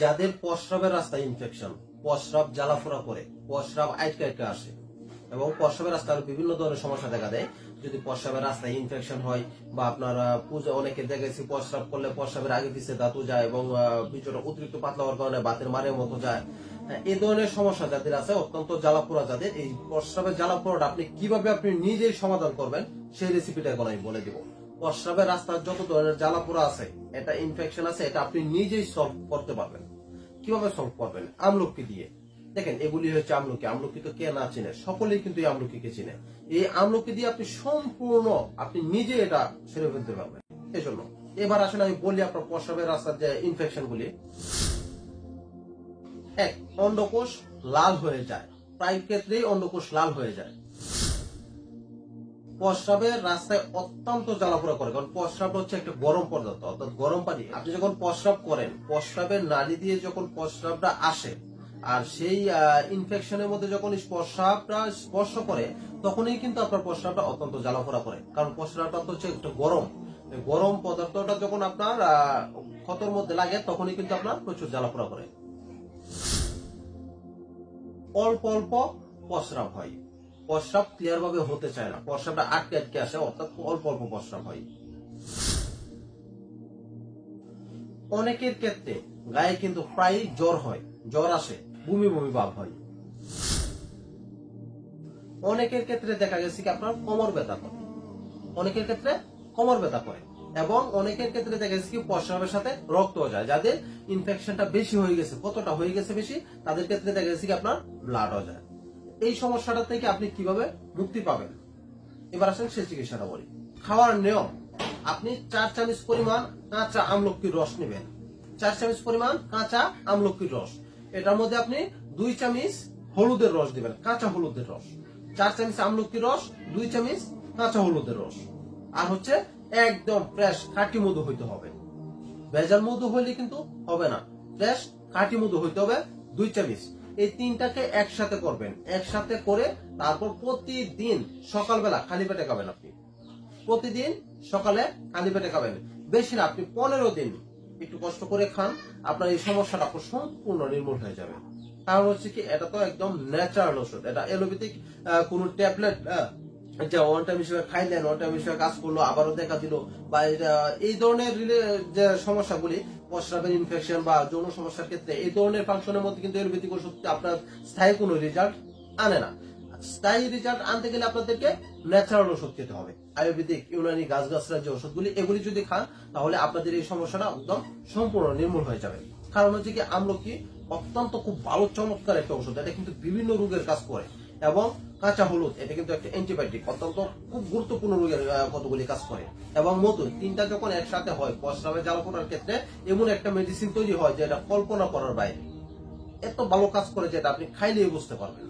যাদের প্রস্রাবের রাস্তায় ইনফেকশন, প্রস্রাব জ্বালাফোড়া করে, প্রস্রাব আটকে আসে এবং প্রস্রাবের রাস্তায় বিভিন্ন ধরনের সমস্যা দেখা দেয়। যদি প্রস্রাবের রাস্তায় ইনফেকশন হয় বা আপনার পূজা, অনেকে দেখেছি প্রস্রাব করলে প্রস্রাবের আগে পিছিয়ে ধাতু যায় এবং ভিতরে অতিরিক্ত পাতলা হওয়ার কারণে বাতের মারের মতো যায়। এই ধরনের সমস্যা যাদের আছে, অত্যন্ত জ্বালাপোড়া যাদের, এই প্রস্রাবের জ্বালাপোড়াটা আপনি কিভাবে আপনি নিজেই সমাধান করবেন সেই রেসিপিটা এখন আমি বলে দিব। প্রস্রাবের রাস্তার যত ধরনের জ্বালাপোড়া আছে, এটা ইনফেকশন আছে, এটা আপনি নিজেই সলভ করতে পারবেন। কিভাবে সলভ করবেন? আমলকি দিয়ে। দেখেন, এগুলি হচ্ছে আমলকি। আমলকি তো কে না চিনে, সকলেই কিন্তু এই আমলকিকে চিনে। এই আমলকি দিয়ে আপনি সম্পূর্ণ আপনি নিজে এটা সেরে ফেলতে পারবেন। এই জন্য এবার আসলে আমি বলি আপনার প্রস্রাবের রাস্তার যে ইনফেকশন গুলি। এক, অন্ডকোষ লাল হয়ে যায়, প্রায় ক্ষেত্রেই অন্ডকোষ লাল হয়ে যায়। প্রস্রাবের রাস্তায় অত্যন্ত জ্বালাপোড়া করে, কারণ প্রস্রাব হচ্ছে একটা গরম পদার্থ, অর্থাৎ গরম পানি। আপনি যখন প্রস্রাব করেন, প্রস্রাবের নালী দিয়ে যখন প্রস্রাবটা আসে আর সেই ইনফেকশনের মধ্যে যখন প্রস্রাবটা স্পর্শ করে, তখনই কিন্তু আপনার প্রস্রাবটা অত্যন্ত জ্বালাপোড়া করে। কারণ প্রস্রাবটা তো হচ্ছে একটা গরম, গরম পদার্থটা যখন আপনার ক্ষতর মধ্যে লাগে, তখনই কিন্তু আপনার প্রচুর জ্বালাপোড়া করে। অল্প অল্প প্রস্রাব হয়, প্রস্রাব ক্লিয়ার ভাবে হতে চায় না, প্রস্রাবটা আটকে আসে, অর্থাৎ অল্প অল্প প্রস্রাব হয়। অনেকের ক্ষেত্রে গায়ে কিন্তু প্রায় জ্বর হয়, জ্বর আসে, বমি বমি ভাব হয়। অনেকের ক্ষেত্রে দেখা গেছে কি আপনার কোমর ব্যথা করে, অনেকের ক্ষেত্রে কোমর ব্যথা করে এবং অনেকের ক্ষেত্রে দেখা গেছে কি প্রস্রাবের সাথে রক্ত যায়। যাদের ইনফেকশনটা বেশি হয়ে গেছে, কতটা হয়ে গেছে বেশি, তাদের ক্ষেত্রে দেখা গেছে কি আপনার ব্লাডও যায়। এই সমস্যাটা থেকে আপনি কিভাবে মুক্তি পাবেন? এবার আসেন সেই চিকিৎসাটা বলি। খাওয়ার নিয়ম, আপনি 4 চামচ পরিমাণ কাঁচা আমলকির রস নেবেন। 4 চামচ পরিমাণ কাঁচা আমলকির রস, এটার মধ্যে আপনি 2 চামচ হলুদের রস দিবেন, কাঁচা হলুদের রস। 4 চামচ আমলকির রস, 2 চামচ কাঁচা হলুদের রস। আর হচ্ছে একদম ফ্রেশ খাঁটি মধু হইতে হবে, ভেজাল মধু হইলে কিন্তু হবে না, ফ্রেশ খাঁটি মধু হইতে হবে 2 চামচ। এই তিনটাকে একসাথে করবেন, একসাথে করে তারপর প্রতিদিন সকালবেলা খালি পেটে খাবেন। আপনি প্রতিদিন সকালে খালি পেটে খাবেন, বেশি না, আপনি 15 দিন একটু কষ্ট করে খান, আপনার এই সমস্যাটা সম্পূর্ণ নির্মূল হয়ে যাবে। কারণ হচ্ছে কি, এটা তো একদম ন্যাচারাল ওষুধ, এটা এলোপ্যাথিক কোন ট্যাবলেট যে ওয়ান টাইম হিসেবে খাইলেন, ওয়ান টাইম হিসেবে কাজ করলো, আবারও দেখা দিল, বা এই ধরনের যে সমস্যাগুলি, প্রস্রাবের ইনফেকশন বা যৌন সমস্যার ক্ষেত্রে, এই ধরনের ফাংশনের মধ্যে কিন্তু এলোপ্যাথিক ওষুধ আপনার স্থায়ী কোনো রেজাল্ট আনে না। স্থায়ী রেজাল্ট আনতে গেলে আপনাদেরকে ন্যাচারাল ওষুধ খেতে হবে। আয়ুর্বেদিক, ইউনানি গাছগাছরা যে ওষুধগুলি, এগুলি যদি খান, তাহলে আপনাদের এই সমস্যাটা একদম সম্পূর্ণ নির্মূল হয়ে যাবে। কারণ হচ্ছে কি, আমলকি অত্যন্ত খুব ভালো চমৎকার একটা ওষুধ, এটা কিন্তু বিভিন্ন রোগের কাজ করে। এবং কাঁচা হলুদ, এটা কিন্তু একটা অ্যান্টিবায়োটিক, অত্যন্ত খুব গুরুত্বপূর্ণ রোগের কতগুলি কাজ করে। এবং মধু, তিনটা যখন একসাথে হয় প্রস্রাবের জ্বালাপোড়ার ক্ষেত্রে, এমন একটা মেডিসিন তৈরি হয় যেটা কল্পনা করার বাইরে, এত ভালো কাজ করে যেটা আপনি খাইলেই বুঝতে পারবেন।